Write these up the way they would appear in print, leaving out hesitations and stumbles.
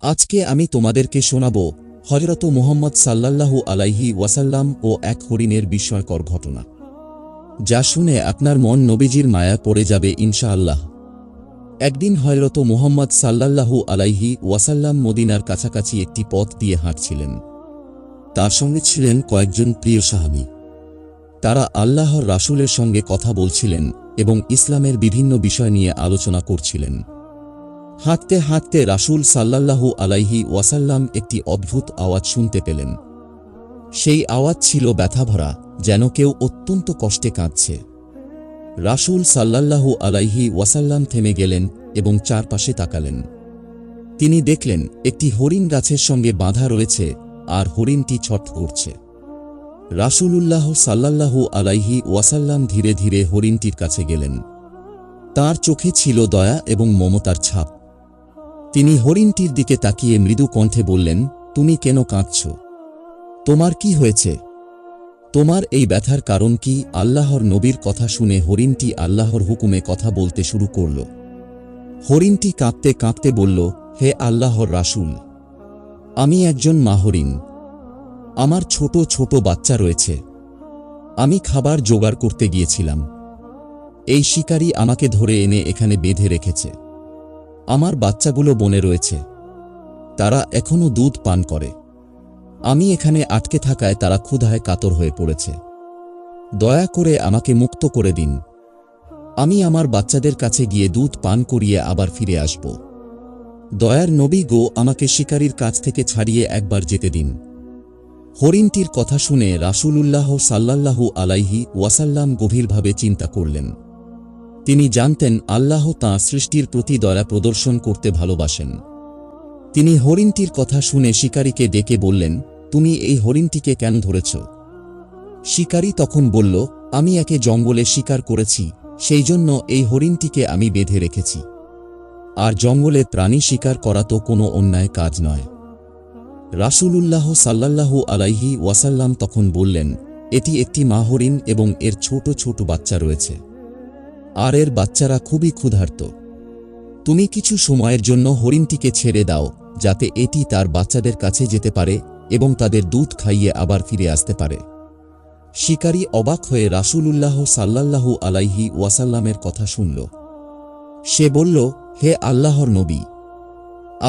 আজকে আমি তোমাদেরকে শোনাব হযরত মুহাম্মদ সাল্লাল্লাহু আলাইহি ওয়াসাল্লাম ও এক হরিণের বিস্ময়কর ঘটনা, যা শুনে আপনার মন নবীজির মায়া পড়ে যাবে ইনশাআল্লাহ। একদিন হযরত মুহাম্মদ সাল্লাল্লাহু আলাইহি ওয়াসাল্লাম মদিনার কাছাকাছি একটি পথ দিয়ে হাঁটছিলেন। তার সঙ্গে ছিলেন কয়েকজন প্রিয় সাহাবী। তারা আল্লাহর রাসূলের সঙ্গে কথা বলছিলেন এবং ইসলামের বিভিন্ন বিষয় নিয়ে আলোচনা করছিলেন। হাঁটতে হাঁটতে রাসূল সাল্লাল্লাহু আলাইহি ওয়াসাল্লাম একটি অদ্ভুত আওয়াজ শুনতে পেলেন। সেই আওয়াজ ছিল ব্যথাভরা, যেন কেউ অত্যন্ত কষ্টে কাঁদছে। রাসূল সাল্লাল্লাহু আলাইহি ওয়াসাল্লাম থেমে গেলেন এবং চারপাশে তাকালেন। তিনি দেখলেন একটি হরিণ গাছের সঙ্গে বাঁধা রয়েছে আর হরিণটি ছটফট করছে। রাসূলুল্লাহ সাল্লাল্লাহু আলাইহি ওয়াসাল্লাম ধীরে ধীরে হরিণটির কাছে গেলেন। তার চোখে ছিল দয়া এবং মমতার ছাপ। তিনি হরিণটির দিকে তাকিয়ে মৃদু কণ্ঠে বললেন, তুমি কেন কাঁদছ? তোমার কি হয়েছে? তোমার এই ব্যথার কারণ কি? আল্লাহর নবীর কথা শুনে হরিণটি আল্লাহর হুকুমে কথা বলতে শুরু করল। হরিণটি কাঁদতে কাঁদতে বলল, হে আল্লাহর রাসূল, আমি একজন মা হরিণ। আমার ছোট ছোট বাচ্চা রয়েছে। আমি খাবার জোগাড় করতে গিয়েছিলাম। এই শিকারী আমাকে ধরে এনে এখানে বেঁধে রেখেছে। আমার বাচ্চাগুলো বনে রয়েছে। তারা এখনো দুধ পান করে। আমি এখানে আটকে থাকায় তারা ক্ষুধায় কাতর হয়ে পড়েছে। দয়া করে আমাকে মুক্ত করে দিন। আমি আমার বাচ্চাদের কাছে গিয়ে দুধ পান করিয়ে আবার ফিরে আসব। দয়ার নবী গো, আমাকে শিকারীর কাছ থেকে ছাড়িয়ে একবার যেতে দিন। হরিণটির কথা শুনে রাসূলুল্লাহ সাল্লাল্লাহু আলাইহি ওয়াসাল্লাম গভীরভাবে চিন্তা করলেন। তিনি জানতেন আল্লাহ তাঁর সৃষ্টির প্রতি দয়া প্রদর্শন করতে ভালোবাসেন। তিনি হরিণটির কথা শুনে শিকারীকে ডেকে বললেন, তুমি এই হরিণটিকে কেন ধরেছ? শিকারী তখন বলল, আমি একে জঙ্গলে শিকার করেছি, সেই জন্য এই হরিণটিকে আমি বেঁধে রেখেছি। আর জঙ্গলে প্রাণী শিকার করা তো কোনো অন্যায় কাজ নয়। রাসূলুল্লাহ সাল্লাল্লাহু আলাইহি ওয়াসাল্লাম তখন বললেন, এটি একটি মা হরিণ এবং এর ছোট ছোট বাচ্চা রয়েছে, আর এর বাচ্চারা খুবই ক্ষুধার্ত। তুমি কিছু সময়ের জন্য হরিণটিকে ছেড়ে দাও, যাতে এটি তার বাচ্চাদের কাছে যেতে পারে এবং তাদের দুধ খাইয়ে আবার ফিরে আসতে পারে। শিকারী অবাক হয়ে রাসূলুল্লাহ সাল্লাল্লাহু আলাইহি ওয়াসাল্লামের কথা শুনল। সে বলল, হে আল্লাহর নবী,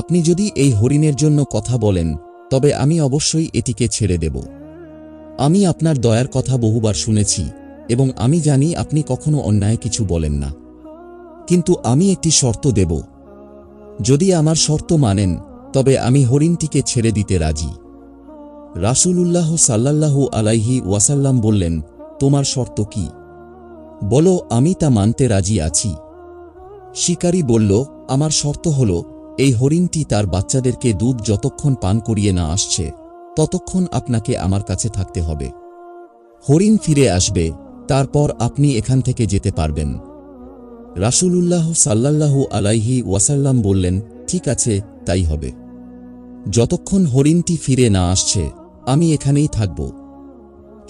আপনি যদি এই হরিণের জন্য কথা বলেন, তবে আমি অবশ্যই এটিকে ছেড়ে দেব। আমি আপনার দয়ার কথা বহুবার শুনেছি এবং আমি জানি আপনি কখনো অন্যায় কিছু বলেন না। কিন্তু আমি একটি শর্ত দেব। যদি আমার শর্ত মানেন, তবে আমি হরিণটিকে ছেড়ে দিতে রাজি। রাসূলুল্লাহ সাল্লাল্লাহু আলাইহি ওয়াসাল্লাম বললেন, তোমার শর্ত কি? বলো, আমি তা মানতে রাজি আছি। শিকারী বলল, আমার শর্ত হল, এই হরিণটি তার বাচ্চাদেরকে দুধ যতক্ষণ পান করিয়ে না আসছে, ততক্ষণ আপনাকে আমার কাছে থাকতে হবে। হরিণ ফিরে আসবে, তারপর আপনি এখান থেকে যেতে পারবেন। রাসূলুল্লাহ সাল্লাল্লাহু আলাইহি ওয়াসাল্লাম বললেন, ঠিক আছে, তাই হবে। যতক্ষণ হরিণটি ফিরে না আসছে, আমি এখানেই থাকব।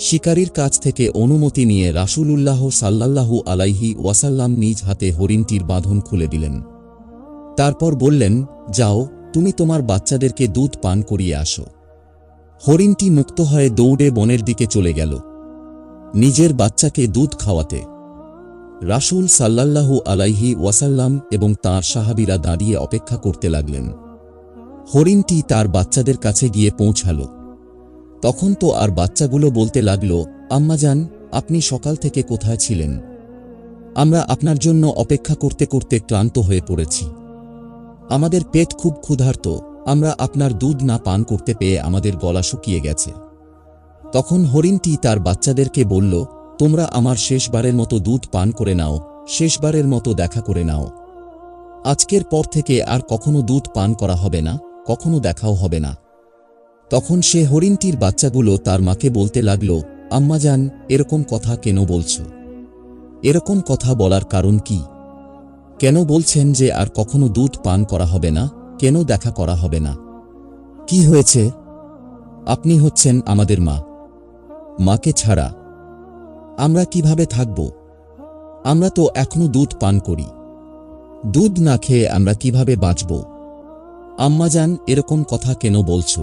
শিকারীর কাছ থেকে অনুমতি নিয়ে রাসূলুল্লাহ সাল্লাল্লাহু আলাইহি ওয়াসাল্লাম নিজ হাতে হরিণটির বাঁধন খুলে দিলেন। তারপর বললেন, যাও, তুমি তোমার বাচ্চাদেরকে দুধ পান করিয়ে আসো। হরিণটি মুক্ত হয়ে দৌড়ে বনের দিকে চলে গেল, নিজের বাচ্চাকে দুধ খাওয়াতে। রাসূল সাল্লাল্লাহু আলাইহি ওয়াসাল্লাম এবং তাঁর সাহাবীরা দাঁড়িয়ে অপেক্ষা করতে লাগলেন। হরিণটি তার বাচ্চাদের কাছে গিয়ে পৌঁছাল। তখন তো আর বাচ্চাগুলো বলতে লাগল, আম্মাজান, আপনি সকাল থেকে কোথায় ছিলেন? আমরা আপনার জন্য অপেক্ষা করতে করতে ক্লান্ত হয়ে পড়েছি। আমাদের পেট খুব ক্ষুধার্ত, আমরা আপনার দুধ না পান করতে পেয়ে আমাদের গলা শুকিয়ে গেছে। তখন হরিণটি তার বাচ্চাদেরকে বলল, তোমরা আমার শেষবারের মতো দুধ পান করে নাও, শেষবারের মতো দেখা করে নাও। আজকের পর থেকে আর কখনো দুধ পান করা হবে না, কখনো দেখাও হবে না। তখন সে হরিণটির বাচ্চাগুলো তার মাকে বলতে লাগল, আম্মাজান, এরকম কথা কেন বলছো? এরকম কথা বলার কারণ কি? কেন বলছেন যে আর কখনো দুধ পান করা হবে না, কেন দেখা করা হবে না? কি হয়েছে? আপনি হচ্ছেন আমাদের মা। মাকে ছাড়া আমরা কিভাবে থাকব? আমরা তো এখনো দুধ পান করি। দুধ না খেয়ে আমরা কিভাবে বাঁচব? আম্মাজান, এরকম কথা কেন বলছো?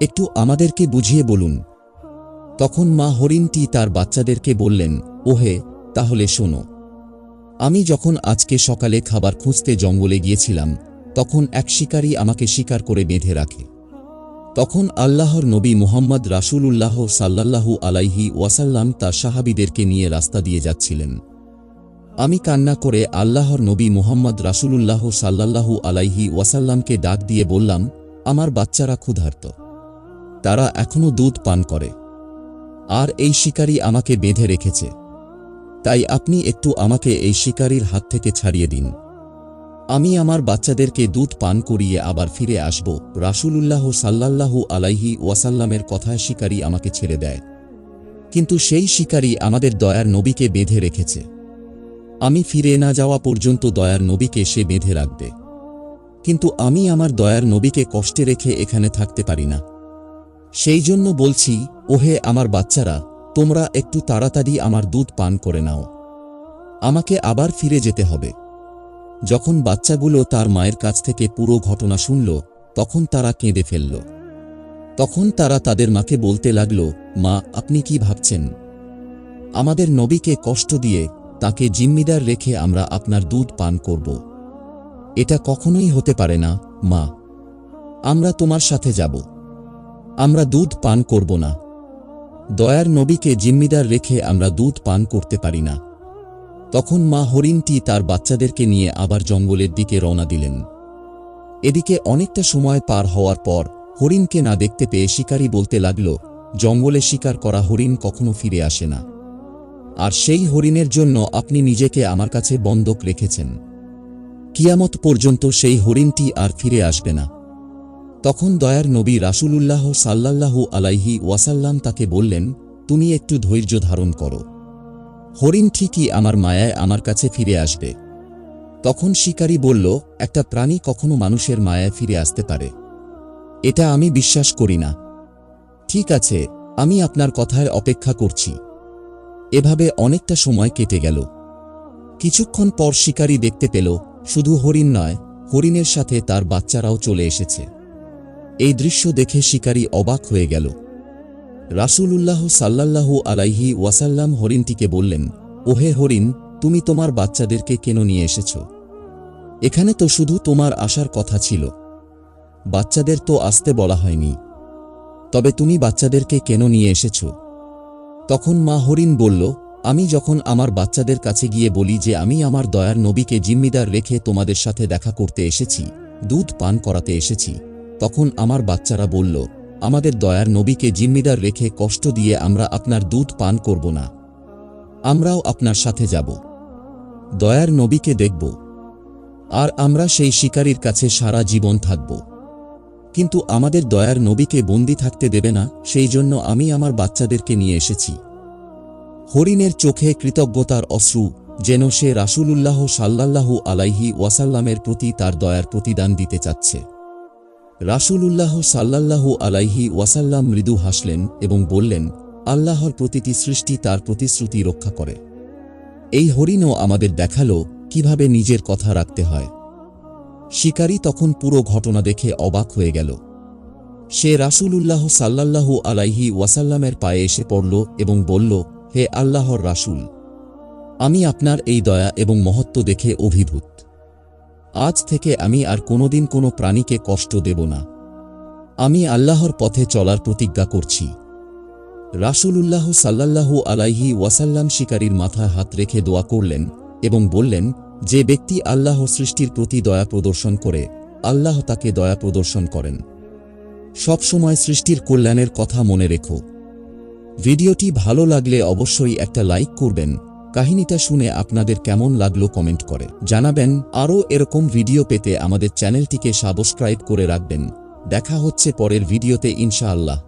একটু আমাদেরকে বুঝিয়ে বলুন। তখন মা হরিণটি তার বাচ্চাদেরকে বললেন, ওহে, তাহলে শোনো। আমি যখন আজকে সকালে খাবার খুঁজতে জঙ্গলে গিয়েছিলাম, তখন এক শিকারী আমাকে শিকার করে বেঁধে রাখে। তখন আল্লাহর নবী মুহাম্মদ রাসূলুল্লাহ সাল্লাল্লাহু আলাইহি ওয়াসাল্লাম তার সাহাবীদেরকে নিয়ে রাস্তা দিয়ে যাচ্ছিলেন। আমি কান্না করে আল্লাহর নবী মুহাম্মদ রাসূলুল্লাহ সাল্লাল্লাহু আলাইহি ওয়াসাল্লামকে ডাক দিয়ে বললাম, আমার বাচ্চারা ক্ষুধার্ত, তারা এখনো দুধ পান করে, আর এই শিকারী আমাকে বেঁধে রেখেছে। তাই আপনি একটু আমাকে এই শিকারীর হাত থেকে ছাড়িয়ে দিন, আমি আমার বাচ্চাদেরকে দুধ পান করিয়ে আবার ফিরে আসব। রাসূলুল্লাহ সাল্লাল্লাহু আলাইহি ওয়াসাল্লামের কথায় শিকারী আমাকে ছেড়ে দেয়, কিন্তু সেই শিকারী আমাদের দয়ার নবীকে বেঁধে রেখেছে। আমি ফিরে না যাওয়া পর্যন্ত দয়ার নবীকে সে বেঁধে রাখবে, কিন্তু আমি আমার দয়ার নবীকে কষ্টে রেখে এখানে থাকতে পারি না। সেই জন্য বলছি, ওহে আমার বাচ্চারা, তোমরা একটু তাড়াতাড়ি আমার দুধ পান করে নাও, আমাকে আবার ফিরে যেতে হবে। যখন বাচ্চাগুলো তার মায়ের কাছ থেকে পুরো ঘটনা শুনল, তখন তারা কেঁদে ফেলল। তখন তারা তাদের মাকে বলতে লাগল, মা, আপনি কি ভাবছেন? আমাদের নবীকে কষ্ট দিয়ে তাকে জিম্মিদার রেখে আমরা আপনার দুধ পান করব? এটা কখনোই হতে পারে না মা, আমরা তোমার সাথে যাব, আমরা দুধ পান করব না। দয়ার নবীকে জিম্মিদার রেখে আমরা দুধ পান করতে পারি না। তখন মা হরিণটি তার বাচ্চাদেরকে নিয়ে আবার জঙ্গলের দিকে রওনা দিলেন। এদিকে অনেকটা সময় পার হওয়ার পর হরিণকে না দেখতে পেয়ে শিকারী বলতে লাগল, জঙ্গলে শিকার করা হরিণ কখনো ফিরে আসে না, আর সেই হরিণের জন্য আপনি নিজেকে আমার কাছে বন্ধক রেখেছেন। কিয়ামত পর্যন্ত সেই হরিণটি আর ফিরে আসবে না। তখন দয়ার নবী রাসূলুল্লাহ সাল্লাল্লাহু আলাইহি ওয়াসাল্লাম তাকে বললেন, তুমি একটু ধৈর্য ধারণ করো, হরিণ ঠিকই আমার মায়ায় আমার কাছে ফিরে আসবে। তখন শিকারী বলল, একটা প্রাণী কখনো মানুষের মায়ায় ফিরে আসতে পারে? এটা আমি বিশ্বাস করি না। ঠিক আছে, আমি আপনার কথায় অপেক্ষা করছি। এভাবে অনেকটা সময় কেটে গেল। কিছুক্ষণ পর শিকারী দেখতে পেল, শুধু হরিণ নয়, হরিণের সাথে তার বাচ্চারাও চলে এসেছে। এই দৃশ্য দেখে শিকারী অবাক হয়ে গেল। রাসূলুল্লাহ সাল্লাল্লাহু আলাইহি ওয়াসাল্লাম হরিণটিকে বললেন, ওহে হরিণ, তুমি তোমার বাচ্চাদেরকে কেন নিয়ে এসেছ? এখানে তো শুধু তোমার আসার কথা ছিল, বাচ্চাদের তো আসতে বলা হয়নি, তবে তুমি বাচ্চাদেরকে কেন নিয়ে এসেছ? তখন মা হরিণ বলল, আমি যখন আমার বাচ্চাদের কাছে গিয়ে বলি যে আমি আমার দয়ার নবীকে জিম্মিদার রেখে তোমাদের সাথে দেখা করতে এসেছি, দুধ পান করাতে এসেছি, তখন আমার বাচ্চারা বলল, আমাদের দয়ার নবীকে জিম্মিদার রেখে কষ্ট দিয়ে আমরা আপনার দুধ পান করব না, আমরাও আপনার সাথে যাব, দয়ার নবীকে দেখব, আর আমরা সেই শিকারীর কাছে সারা জীবন থাকব। কিন্তু আমাদের দয়ার নবীকে বন্দী থাকতে দেবে না, সেই জন্য আমি আমার বাচ্চাদেরকে নিয়ে এসেছি। হরিণের চোখে কৃতজ্ঞতার অশ্রু, যেন সে রাসূলুল্লাহ সাল্লাল্লাহু আলাইহি ওয়াসাল্লামের প্রতি তার দয়ার প্রতিদান দিতে চাচ্ছে। রাসূলুল্লাহ সাল্লাল্লাহু আলাইহি ওয়াসাল্লাম মৃদু হাসলেন এবং বললেন, আল্লাহর প্রতিটি সৃষ্টি তার প্রতিশ্রুতি রক্ষা করে। এই হরিণও আমাদের দেখালো কিভাবে নিজের কথা রাখতে হয়। শিকারী তখন পুরো ঘটনা দেখে অবাক হয়ে গেল। সে রাসূলুল্লাহ সাল্লাল্লাহু আলাইহি ওয়াসাল্লামের পায়ে এসে পড়ল এবং বলল, হে আল্লাহর রাসূল, আমি আপনার এই দয়া এবং মহত্ব দেখে অভিভূত। আজ থেকে আমি আর কোনোদিন কোনো প্রাণীকে কষ্ট দেব না। আমি আল্লাহর পথে চলার প্রতিজ্ঞা করছি। রাসূলুল্লাহ সাল্লাল্লাহু আলাইহি ওয়াসাল্লাম শিকারীর মাথায় হাত রেখে দোয়া করলেন এবং বললেন, যে ব্যক্তি আল্লাহ সৃষ্টির প্রতি দয়া প্রদর্শন করে, আল্লাহ তাকে দয়া প্রদর্শন করেন। সবসময় সৃষ্টির কল্যাণের কথা মনে রেখো। ভিডিওটি ভালো লাগলে অবশ্যই একটা লাইক করবেন। কাহিনীটা শুনে আপনাদের কেমন লাগলো কমেন্ট করে জানাবেন। আরও এরকম ভিডিও পেতে আমাদের চ্যানেলটিকে সাবস্ক্রাইব করে রাখবেন। দেখা হচ্ছে পরের ভিডিওতে ইনশাআল্লাহ।